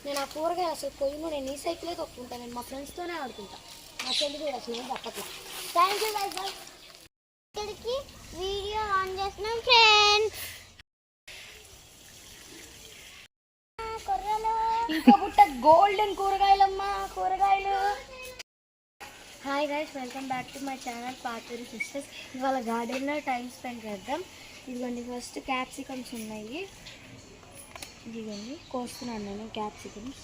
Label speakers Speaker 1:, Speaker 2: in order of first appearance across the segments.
Speaker 1: నేను ఆ కూరగాయలు అసలు కొయ్యను, నేను ఈ సైకిలే తొక్కుంటాను, నేను మా ఫ్రెండ్స్తోనే ఆడుకుంటా. మా చెల్లి కూడా అసలు ఏం తప్పట్లేదు. Thank you guys. బాయ్. ఇక్కడికి వీడియో ఆన్ చేస్తున్నాం ఫ్రెండ్స్. ఇంకో బుట్ట గోల్డెన్ కూరగాయలమ్మా, కూరగాయలు. Hi guys, welcome back to my channel Paturi sisters. ఇవాళ గార్డెన్లో టైం స్పెండ్ చేద్దాం. ఇదిగోండి ఫస్ట్ క్యాప్సికమ్స్ ఉన్నాయి, ఇదిగోండి కోస్తున్నాను నేను క్యాప్సికమ్స్.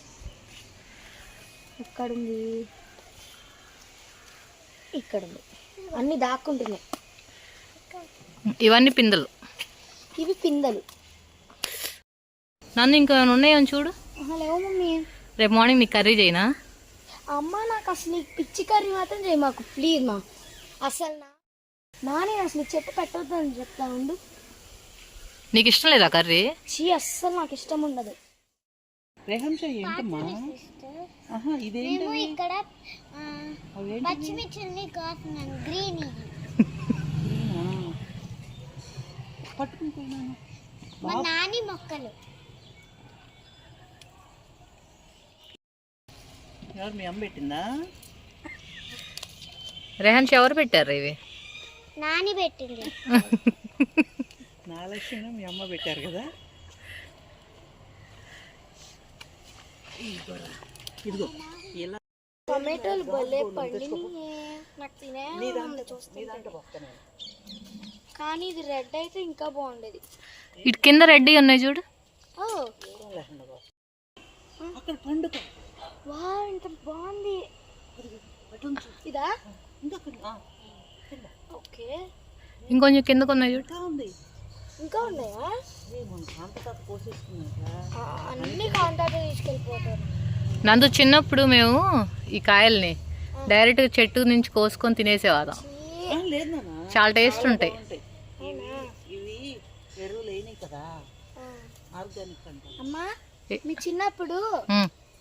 Speaker 1: ఎక్కడుంది? ఇక్కడుంది. అన్నీ దాక్కుంటున్నాయి.
Speaker 2: ఇవన్నీ పిందెలు,
Speaker 1: ఇవి పిందెలు.
Speaker 2: నన్ను ఇంకా ఉన్నాయని చూడు.
Speaker 1: లేవు మమ్మీ.
Speaker 2: రేపు మార్నింగ్ నీకు కర్రీ చేయనా?
Speaker 1: అమ్మ నాకు అసలు ఈ పిచ్చి కర్రీ మాత్రం చేయి మాకు ప్లీజ్ మా. అసలు నేను అసలు చెప్పు పెట్టొద్దు అని చెప్తా ఉండు.
Speaker 2: నీకు ఇష్టం లేదా కర్రీ?
Speaker 1: చీ, అస్సలు నాకు ఇష్టం ఉండదు. ఇక్కడ పచ్చిమిర్చి గ్రీన్ పట్టుకుని నాని మొక్కలు.
Speaker 3: ఎవరు మీ అమ్మ పెట్టిందా?
Speaker 2: రెహాన్స్ ఎవరు పెట్టారు ఇవి?
Speaker 1: నాని పెట్టింది.
Speaker 3: నా లక్ష్యం మీ అమ్మ పెట్టారు కదా. ఇదిగో ఇలా
Speaker 1: టొమాటోలు భలే పండినాయి, నాకు తినే కానీ ఇది రెడ్ అయితే ఇంకా బాగుండేది.
Speaker 2: ఇటు కింద రెడ్ ఉన్నాయి చూడు.
Speaker 3: అక్కడ పండుగ
Speaker 1: వా ఇంత బాగుంది. ఇదా? ఓకే,
Speaker 2: ఇంకొంచెం కిందకు ఉన్నాయి చూడు.
Speaker 1: ఇంకా ఉన్నాయా? అన్ని కాంటాక్ట్ తీసుకెళ్ళిపోతారు.
Speaker 2: నందు చిన్నప్పుడు మేము ఈ కాయల్ని డైరెక్ట్ చెట్టు నుంచి కోసుకొని తినేసేవాళ్ళం. చాలా టేస్ట్ ఉంటాయి.
Speaker 1: అమ్మా, మీ చిన్నప్పుడు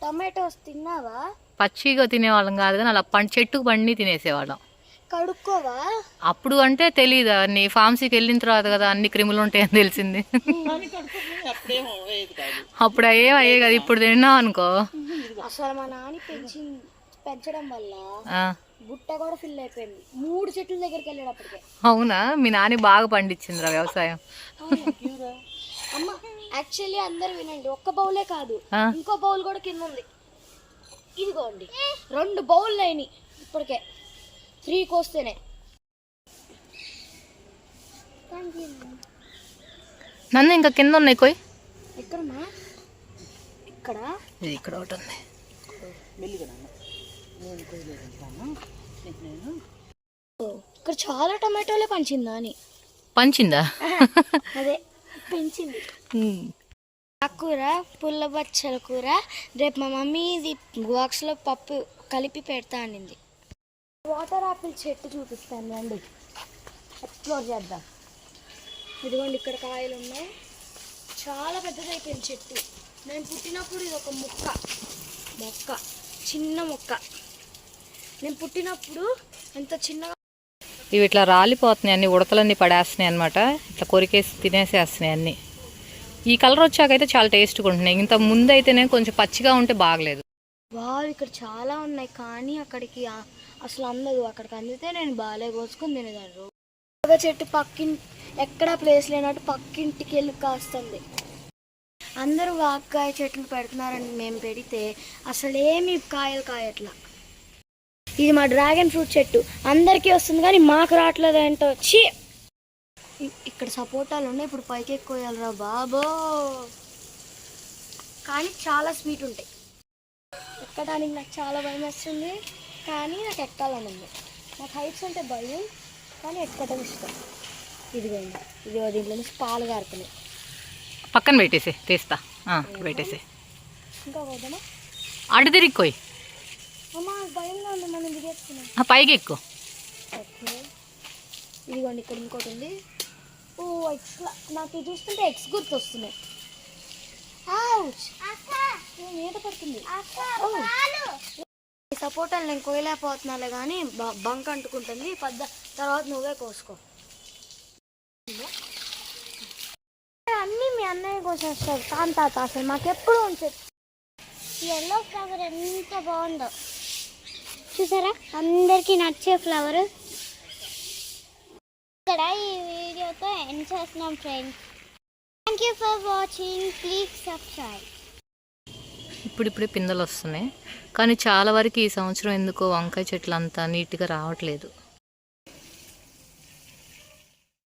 Speaker 1: టమాటోస్ తిన్నావా?
Speaker 2: పచ్చిగా తినేవాళ్ళం కాదు కానీ అలా చెట్టుకు పండి తినేసేవాళ్ళం.
Speaker 1: కడుక్కోవా?
Speaker 2: అప్పుడు అంటే తెలియదు, అన్ని ఫార్మసీకి వెళ్ళిన తర్వాత కదా అన్ని క్రిములు ఉంటాయని తెలిసింది. అప్పుడు ఏం అయ్యే కదా, ఇప్పుడు తిన్నాం అనుకో.
Speaker 1: అసలు మా నాని పెంచడం వల్ల బుట్ట కూడా ఫిల్ అయిపోయింది. 3 చెట్ల దగ్గరికి వెళ్ళాడు అప్పటికే.
Speaker 2: అవునా? మీ నాని బాగా పండించిందిరా వ్యవసాయం.
Speaker 1: అమ్మ యాక్చువల్లీ అందరు వినండి, ఒక్క బౌలే కాదు ఇంకో బౌల్ కూడా కింద ఉంది. ఇదిగోండి 2 బౌల్ అయినాయి ఇప్పటికే 3 కోస్తేనే.
Speaker 2: నన్ను ఇంకా కింద ఉన్నాయి కొయ్.
Speaker 1: ఎక్కడమ్మా? ఇక్కడ
Speaker 2: ఇక్కడ ఒకటి ఉంది.
Speaker 1: ఇక్కడ చాలా టమాటోలే పంచిందా అని.
Speaker 2: పంచిందా?
Speaker 1: అదే పెంచింది. కూర పుల్ల బచ్చల కూర. రేపు మా మమ్మీ ఇది బాక్స్లో పప్పు కలిపి పెడతా అనింది. వాటర్ ఆపిల్ చెట్టు చూపిస్తాను రండి, ఎక్స్ప్లోర్ చేద్దాం. ఇదిగోండి ఇక్కడ కాయలు ఉన్నాయి, చాలా పెద్దదైపోయింది చెట్టు. నేను పుట్టినప్పుడు ఇది ఒక మొక్క చిన్న మొక్క. నేను పుట్టినప్పుడు ఎంత చిన్నగా.
Speaker 2: ఇవి ఇట్లా రాలిపోతున్నాయి, అన్ని ఉడతలన్నీ పడేస్తున్నాయి అనమాట. ఇట్లా కొరికేసి తినేసేస్తున్నాయి అన్నీ. ఈ కలర్ వచ్చాకైతే చాలా టేస్ట్గా ఉంటున్నాయి. ఇంత ముందు అయితేనే కొంచెం పచ్చిగా ఉంటే బాగలేదు.
Speaker 1: ఇక్కడ చాలా ఉన్నాయి కానీ అక్కడికి అసలు అందదు. అక్కడికి అందితే నేను బాగా కోసుకొని తినేదాన్ని. చెట్టు ఎక్కడా ప్లేస్ లేనట్టు పక్కింటికి వెళ్ళి కాస్తుంది. అందరూ వాక్కాయ చెట్లు పెడుతున్నారని మేము పెడితే అసలు ఏమి కాయలు కాయట్లా. ఇది మా డ్రాగన్ ఫ్రూట్ చెట్టు, అందరికీ వస్తుంది కానీ మాకు రావట్లేదు ఏంటో. వచ్చి ఇక్కడ సపోటాలు ఉన్నాయి, ఇప్పుడు పైకి ఎక్కువేయాలరా బాబో. కానీ చాలా స్వీట్ ఉంటాయి. ఎక్కడానికి నాకు చాలా భయం వస్తుంది కానీ నాకు ఎక్కాలని ఉంది. నాకు హైట్స్ అంటే భయం కానీ ఎక్కడం ఇష్టం. ఇదిగోండి దీంట్లో నుంచి పాలు కారుతున్నాయి.
Speaker 2: పక్కన పెట్టేసి తీస్తా. పెట్టేసి
Speaker 1: ఇంకా పోదామా?
Speaker 2: అటు తిరిగిపోయి
Speaker 1: అమ్మా భయంగా ఉంది, మనం దిగేస్తున్నాం.
Speaker 2: పైకి ఎక్కువ.
Speaker 1: ఓకే, ఇదిగోండి ఇక్కడ ఇంకోటి ఉంది. ఓ ఎక్స్, నాకు ఇది చూస్తుంటే ఎక్స్ గుర్తు వస్తున్నాయి. మీద పడుతుంది. సపోటాలు నేను కోయలేకపోతున్నాలే కానీ బంక్ అంటుకుంటుంది. తర్వాత నువ్వే కోసుకో. అన్నీ మీ అన్నయ్య కోసం వస్తారు. తాత అసలు మాకెప్పుడు ఉంచే ఎల్లో ఫ్లవర్ ఎంత బాగుందో చూసారా, అందరికీ నచ్చే ఫ్లవర్. ఇక్కడ ఈ వీడియోతో ఎండ్ చేస్తున్నాం friends. Thank you for watching. Please subscribe.
Speaker 2: ఇప్పుడిప్పుడే పిందెలు వస్తున్నాయి, కానీ చాలా వరకు ఈ సంవత్సరం ఎందుకో వంకాయ చెట్లు అంతా నీట్గా రావట్లేదు.